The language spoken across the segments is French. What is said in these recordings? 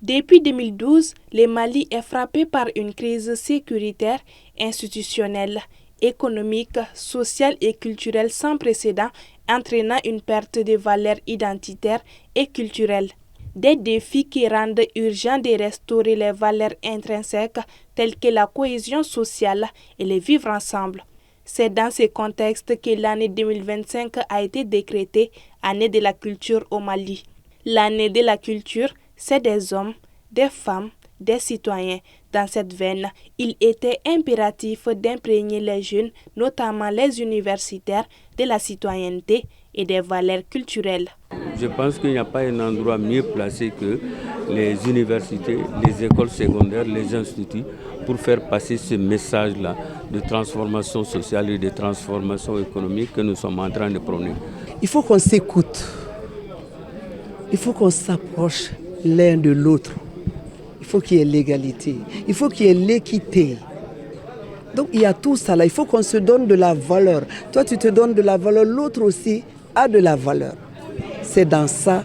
Depuis 2012, le Mali est frappé par une crise sécuritaire, institutionnelle, économique, sociale et culturelle sans précédent, entraînant une perte de valeurs identitaires et culturelles. Des défis qui rendent urgent de restaurer les valeurs intrinsèques telles que la cohésion sociale et le vivre ensemble. C'est dans ce contexte que l'année 2025 a été décrétée année de la culture au Mali. L'année de la culture, c'est des hommes, des femmes, des citoyens. Dans cette veine, il était impératif d'imprégner les jeunes, notamment les universitaires, de la citoyenneté et des valeurs culturelles. Je pense qu'il n'y a pas un endroit mieux placé que les universités, les écoles secondaires, les instituts pour faire passer ce message-là de transformation sociale et de transformation économique que nous sommes en train de prôner. Il faut qu'on s'écoute, il faut qu'on s'approche l'un de l'autre, il faut qu'il y ait l'égalité, il faut qu'il y ait l'équité. Donc il y a tout ça là, il faut qu'on se donne de la valeur. Toi tu te donnes de la valeur, l'autre aussi a de la valeur. C'est dans ça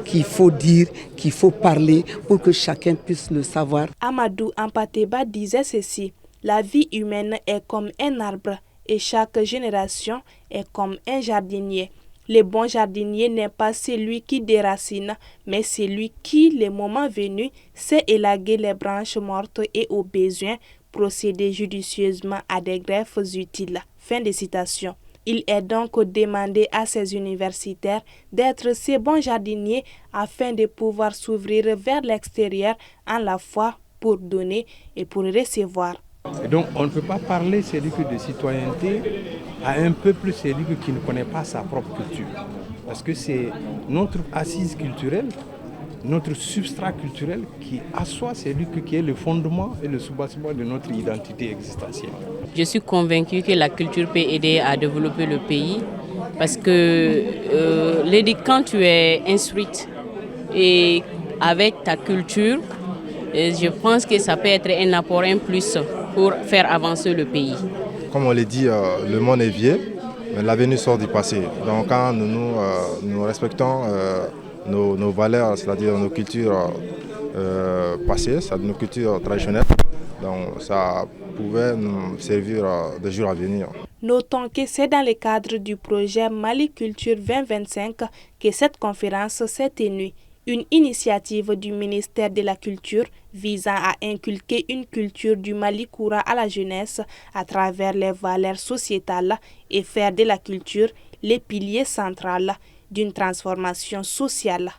qu'il faut dire, qu'il faut parler pour que chacun puisse le savoir. Amadou Ampateba disait ceci: la vie humaine est comme un arbre et chaque génération est comme un jardinier. Le bon jardinier n'est pas celui qui déracine, mais celui qui, le moment venu, sait élaguer les branches mortes et au besoin procéder judicieusement à des greffes utiles. Fin de citation. Il est donc demandé à ces universitaires d'être ces bons jardiniers afin de pouvoir s'ouvrir vers l'extérieur en la foi pour donner et pour recevoir. Et donc on ne peut pas parler de citoyenneté à un peuple qui ne connaît pas sa propre culture. Parce que c'est notre assise culturelle, notre substrat culturel qui assoit qui est le fondement et le soubassement de notre identité existentielle. Je suis convaincue que la culture peut aider à développer le pays parce que quand tu es instruite et avec ta culture, je pense que ça peut être un apport, un plus pour faire avancer le pays. Comme on l'a dit, le monde est vieux, mais l'avenir sort du passé. Donc quand nous respectons nos valeurs, c'est-à-dire nos cultures passées, c'est-à-dire nos cultures traditionnelles, donc ça pouvait nous servir des jours à venir. Notons que c'est dans le cadre du projet Mali Culture 2025 que cette conférence s'est tenue, une initiative du ministère de la Culture visant à inculquer une culture du Mali courant à la jeunesse à travers les valeurs sociétales et faire de la culture les piliers centraux d'une transformation sociale.